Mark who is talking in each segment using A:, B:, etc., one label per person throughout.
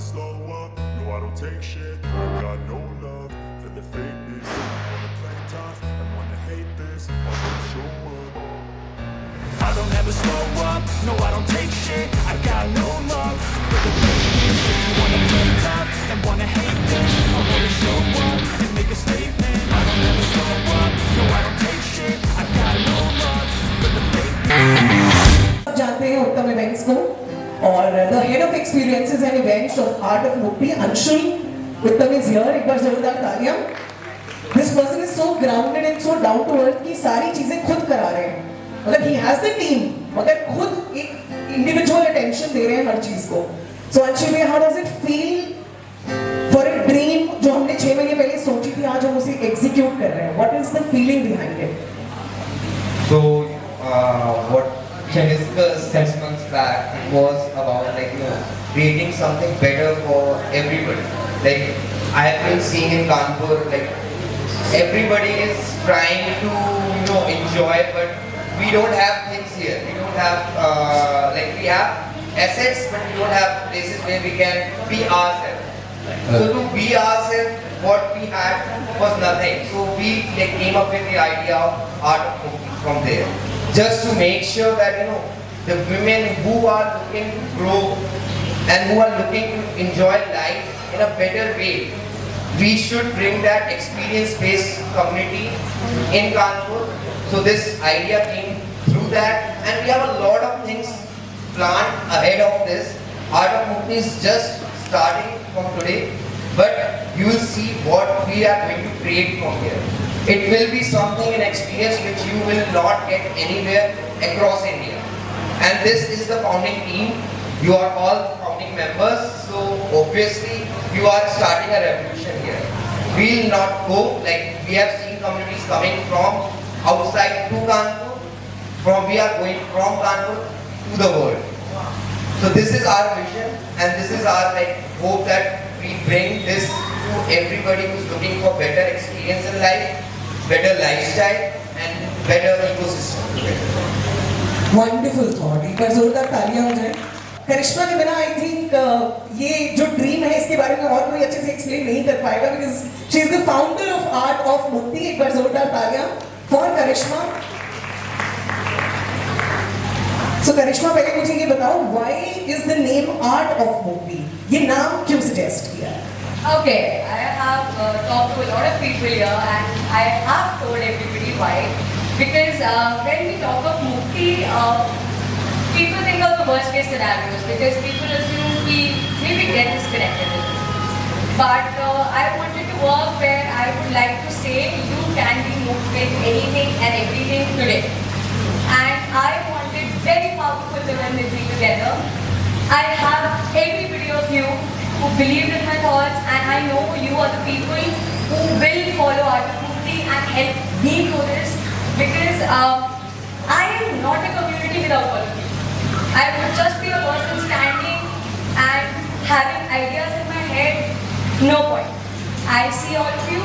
A: slow up, no I don't take shit. I got no love for the fakeness. I wanna play tough, I wanna hate this, I wanna show up. I don't ever slow up, no I don't take shit. I got no love for the fakeness. If you wanna play tough and wanna hate this, I wanna show up and make a statement. I don't ever slow up, no I don't take shit. I got no love for the fakeness.
B: जानते हैं उत्तम events को और the head of experiences and events of Art of Mukti Anshul Uttam is here. एक बार जोरदार तालियां. This person is so grounded and so down to earth की सारी चीजें खुद करा रहे हैं. मतलब ही हैज द टीम मगर खुद एक इंडिविजुअल अटेंशन दे रहे हैं हर चीज को. So Anshul how does it feel for a dream जो हमने 6 महीने पहले सोची थी, आज हम उसे एग्जीक्यूट कर रहे हैं. What is the feeling behind it?
C: So what I discussed 6 months back was about creating something better for everybody. Like I have been seeing in Kanpur, everybody is trying to enjoy, but we don't have things here. We don't have we have assets, but we don't have places where we can be ourselves. So to be ourselves, what we had was nothing. So we came up with the idea of Art of Mukti from there. Just to make sure that the women who are looking to grow and who are looking to enjoy life in a better way, we should bring that experience-based community in Kanpur. So this idea came through that, and we have a lot of things planned ahead of this. Art of Mukti is just starting from today, but you will see what we are going to create from here. It will be something, an experience which you will not get anywhere across India. And this is the founding team. You are all founding members, so obviously you are starting a revolution here. We will not go we have seen communities coming from outside to Kanpur. We are going from Kanpur to the world. So this is our vision, and this is our hope that we bring this to everybody who's looking for better experience in life, better lifestyle, and better ecosystem.
B: Wonderful thought. एक बार जोरदार तालियां हो जाए. करिश्मा के बिना I think ये जो ड्रीम है इसके बारे में और कोई अच्छे से एक्सप्लेन नहीं कर पाएगा, because she is the founder of Art of मुक्ति. एक बार जोरदार तालियां फॉर करिश्मा. सो करिश्मा, पहले मुझे ये बताओ, why is the name art of मुक्ति? ये नाम क्यों सजेस्ट किया?
D: Okay, I have talked to a lot of people here, and I have told everybody why. Because when we talk of Mukti, people think of the worst case scenarios, because people assume we maybe get disconnected with it. But I wanted to work where I would like to say you can be moved with anything and everything today. And I wanted very powerful women with me together. I have everybody of you who believed in my thoughts, and I know you are the people who will follow Art of Mukti and help me do this, because I am not a community without all of you. I would just be a person standing and having ideas in my head. No point. I see all of you.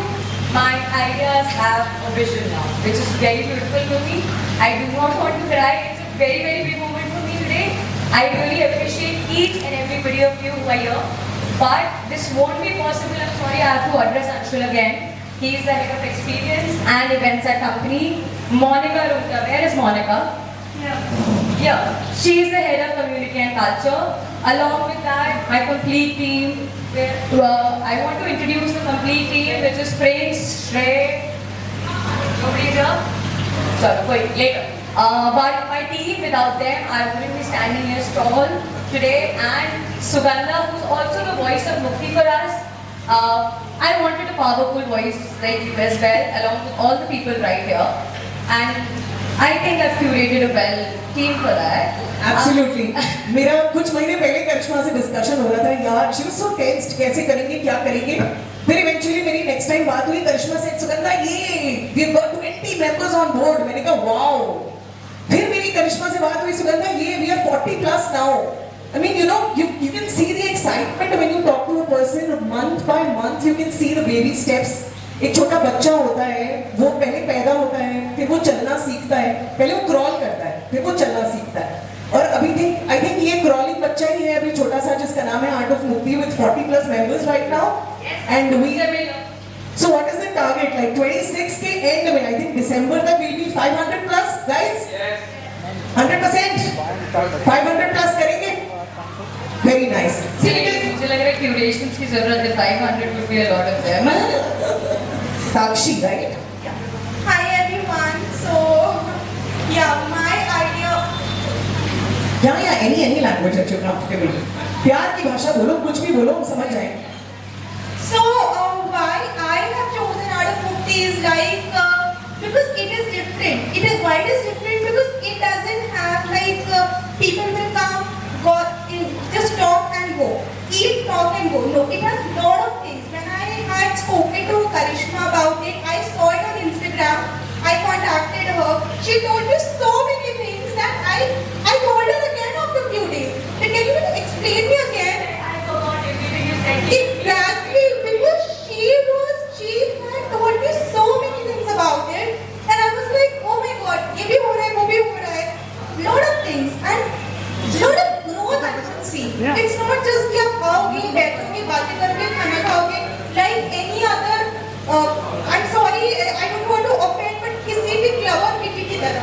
D: My ideas have a vision now, which is very beautiful for me. I do not want to cry. It's a very, very big moment for me today. I really appreciate each and everybody of you who are here. But this won't be possible. I'm sorry, I have to address Anshul again. He is the head of experience and events at company. Monica Rutta, where is Monica? Yeah. She is the head of community and culture. Along with that, my complete team. I want to introduce the complete team, which is Prince, Shrey. Nobody is here? Sorry, wait, later. But my team, without them, I wouldn't be standing here tall today. And Sugandha, who's also the voice of Mukti for us. I wanted a powerful voice like you as well, along with all the people right here. And I think I've curated a well team for that.
B: Absolutely. मेरा कुछ महीने पहले करिश्मा से discussion हो रहा था. यार, she was so tensed. कैसे करेंगे, क्या करेंगे? फिर eventually मेरी next time बात हुई करिश्मा से. सुगंधा, ये we've got 20 members on board. मैंने कहा wow. फिर मेरी करिश्मा से बात हुई, सुगंधा, ये we are 40 plus now. I mean, you can see the excitement when you talk to a person month by month. You can see the baby steps. एक छोटा बच्चा होता है, वो पहले पैदा होता है, फिर वो चलना सीखता है. पहले वो क्रॉल करता है, फिर वो चलना सीखता है. और अभी थिंक I think ये crawling बच्चा ही है अभी छोटा सा जिसका नाम है Art of Mukti with 40 plus members right now.
D: Yes.
B: And we. So what is the target? Like 26 के end में, I think December तक will be 500 plus, guys? Yes. 100%? 500 plus करेंगे? Very nice. See, because
D: मुझे लग रहा है curations की जरूरत है. 500 would be a lot of them.
B: Sakshi, right?
E: Hi everyone. So, yeah, my idea.
B: या any language that you're comfortable with. प्यार की भाषा बोलो, कुछ भी बोलो, हम समझ जाएंगे.
E: So, why I have chosen Art of Mukti is like because it is different. Why it is different because it doesn't have like people will come, go in, just talk and go, eat, talk and go. No, it has lot of things. When I had spoken to Karishma about it, I saw it on Instagram. I contacted her. She told me so many things that I told her again after a few days. Can you explain me again?
D: I forgot everything you said.
E: Exactly, because she had told me so many things about it, and I was like, oh my god, ये भी हो रहा है, वो भी हो रहा है, lot of things and lot of growth I can see. Yeah. It's not just कि आप आओगे, बैठोगे, बातें करोगे, खाना खाओगे, like any other. I'm sorry, I don't want to offend, but किसी भी clever kitty की तरह.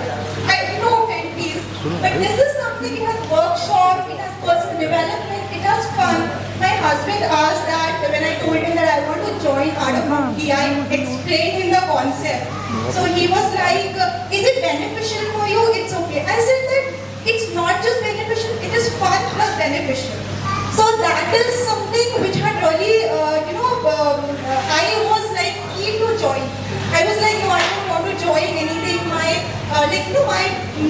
E: No offense, please. But this is something. It has workshop, it has personal development, it has fun. My husband asked that when I told him that I want to join Art of Mukti, I explained him the concept. So he was like, is it beneficial for you? It's okay. I said that it's not just beneficial, it is fun plus beneficial. So that is something which had really, I was like keen to join. I was like, no, I don't want to join anything.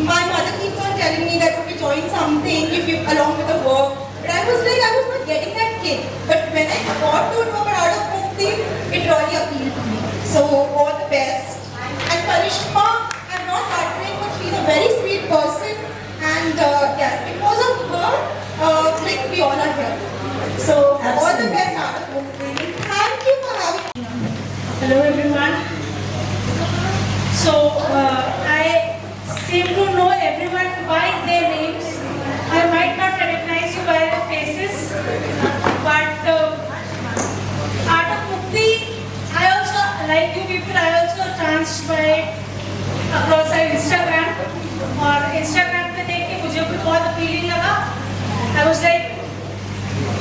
E: My mother keeps on telling me that okay, join something if you along with the work. But I was like, I was not getting that kick. But when I got to know about Art of Mukti, it really appealed to me. So all the best. And Karishma, I'm not partnering, but she's a very sweet person. And yes, because of her, we all are here. So all the best, Art of Mukti. Thank you for having me.
F: Hello everyone. So I seem to know everyone by their names. I might not recognize you by your faces, but Art of Mukti, I also, like you people, I also chanced by it across our Instagram. और Instagram पे देख के मुझे भी बहुत appealing लगा. I was like,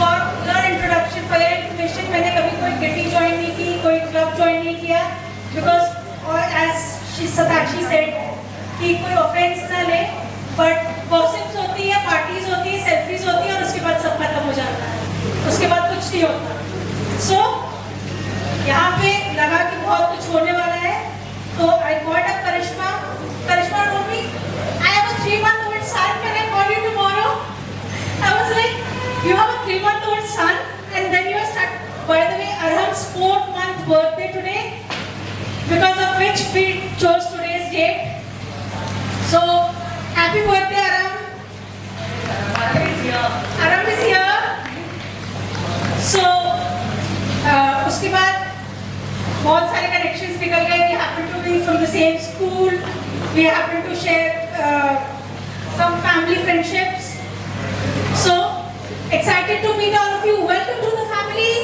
F: for your introduction, for your information, मैंने कभी कोई kitty join नहीं की, कोई club join नहीं किया, because or as Satakshi said, कि कोई offense ना ले, but gossips होती है, parties होती है, selfies होती है और उसके बाद सब खत्म हो जाता है. उसके बाद कुछ नहीं होता. So यहाँ पे लगा कि बहुत कुछ होने वाला है, तो I got up Karishma. Karishma told me, I have a 3-month-old son. Can I call you tomorrow? I was like, you have a 3-month-old son, and then you are stuck. By the way, Arham's 4th-month birthday today, because of which we chose today's date. So, happy birthday, Arham. Arham is here. So, उसके बाद बहुत सारे connections निकल गए. We happen to be from the same school. We happen to share some family friendships. So, excited to meet all of you. Welcome to the family.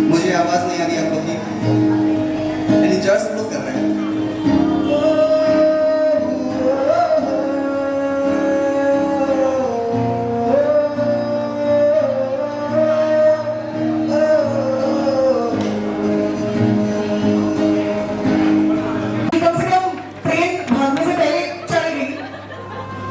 G: मुझे आवाज नहीं आ रही आप लोग की एंजॉय सब लोग कर रहे हैं
B: कम से कम ट्रेन भागने से पहले चल गई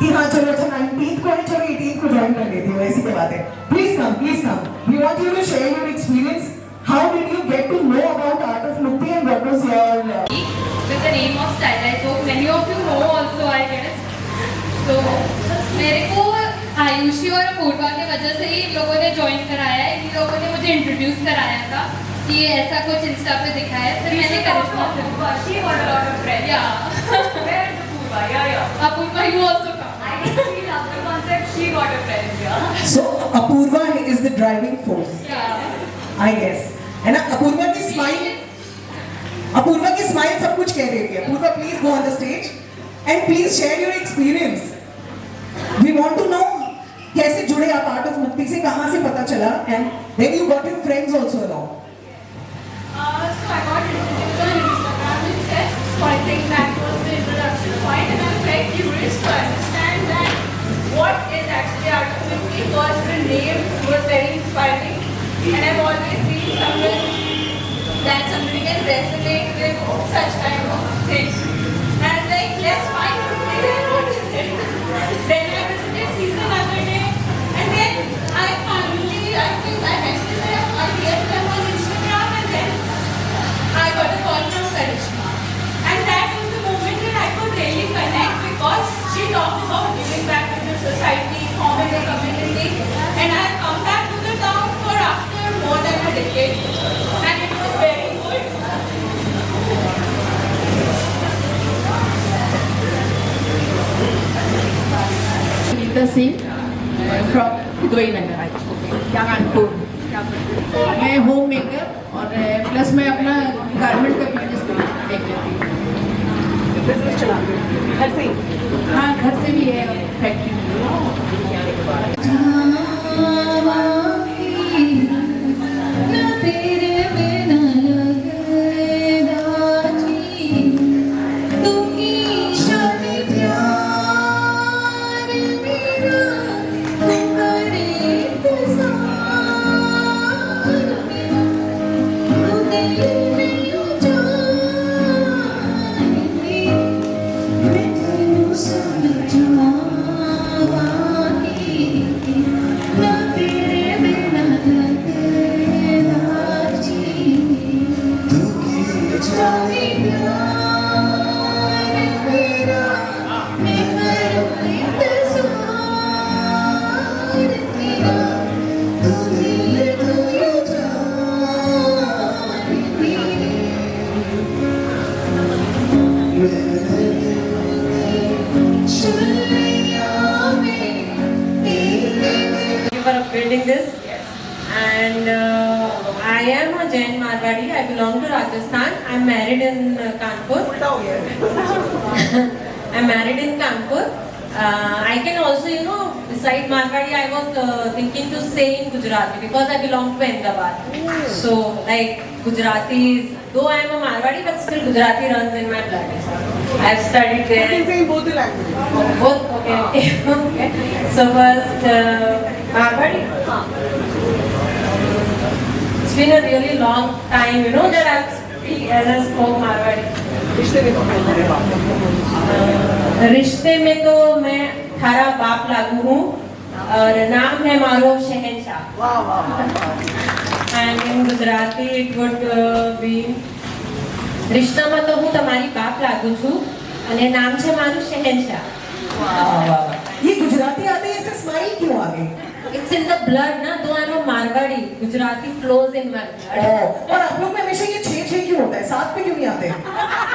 B: कि हाँ चलो अच्छा 19th को है चलो 18th को ज्वाइन कर लेती हूँ ऐसी की बात है. Please come. We want you to share your experience. How did you get to know about Art of Mukti and what was your
D: With the name of Stylized Folk, many of you know also I get
H: Ayushi और अपूर्वा के वजह से ही इन लोगों ने join कराया है। इन लोगों ने मुझे इंट्रोड्यूस कराया था कि ये ऐसा कुछ इंस्टा पे दिखा है, फिर मैंने करिश्मा से
D: She got a lot of friends. Where is Apurva? Yeah.
H: Apurva you also come.
D: I think she loves the concept. She got a friends. Yeah.
B: So Apurva is the driving force, I guess. है ना? अपूर्वा की smile सब कुछ कह रही है। Apurva, please go on the stage and please share your experience. We want to know कैसे जुड़े आप आर्ट ऑफ मुक्ति से, कहाँ से पता चला, and then you got your friends also along.
E: So I got introduced on Instagram itself, so I think that was the introduction point, and I was very curious to understand that what is actually Art of Mimicry, because the name was very inspiring, and I've always been someone that somebody can resonate with such kind of things. And I was like, let's find out what is it. Then I visited Season other day, and then I think I messaged them, I DM'd them on Instagram, and then I got a call from Karishma. And that was the moment when I could really connect, because she talked about giving back to the society, forming a community, and I have come back to the town for after more than a decade. And it was very good.
I: Nita Singh from Hidoi Nagar, Kanpur. मैं home maker और plus मैं अपना garment का business देख लेती हूँ।
B: Business चलाते हैं घर से ही?
I: हाँ, घर से भी है, factory
J: building this. And I am a Jain Marwadi. I belong to Rajasthan. I'm married in Kanpur. I'm married in Kanpur. I can also, beside Marwadi, I was thinking to say in Gujarati because I belong to Ahmedabad. So, like Gujaratis, though I am a Marwadi, but still Gujarati runs in my blood. I've studied there.
B: You can say in both the languages.
J: Both? Okay. Okay. So first, Marwadi. It's been a really long time, that I've spoke Marwadi. रिश्ते में तो मैं थारा बाप लागू हूँ और नाम है मारो शहनशाह। And in Gujarati it would be रिश्ताમાં તો હું તમારી બાપ लागू છું અને નામ છે મારું શહેનશાહ।
B: ये गुजराती आते हैं, ऐसे स्माइल क्यों आ गई?
J: It's in the blood ना, though I'm a Marwadi, Gujarati flows in my blood।
B: और आप लोग में हमेशा ये छे क्यों होता है? साथ में क्यों नहीं आते?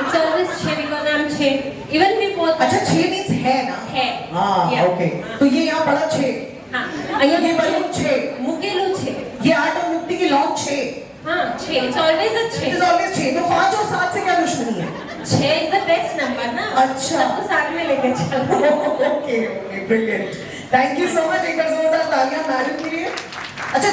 J: It's always छे because I'm छे। Even we both।
B: अच्छा, छे means है ना?
J: है।
B: हाँ, okay। तो ये यहाँ बड़ा छे।
J: हाँ।
B: ये बलून छे।
J: मुकेलू छे।
B: ये आर्ट ऑफ मुक्ति की लॉन्च छे।
J: हाँ, छे। It's always a छे।
B: It is always छे। तो 5 और 7 से क्या दुश्मनी है?
J: 6 is the best number ना।
B: अच्छा।
J: सबको साथ में लेके चलो।
B: Okay, brilliant। Thank you so much। एक बार जोरदार तालियां मैडम के लिए। अच्छा,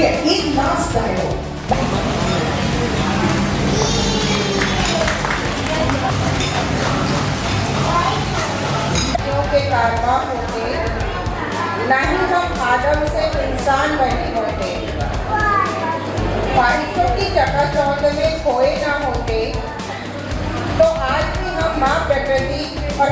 B: है, एक लास्ट डायलॉग।
E: के कारवा होते, न ही हम आदम से इंसान बने होते। ख्वाहिशों की चकाचौंध में खोए ना होते, तो आज भी हम माँ प्रकृति और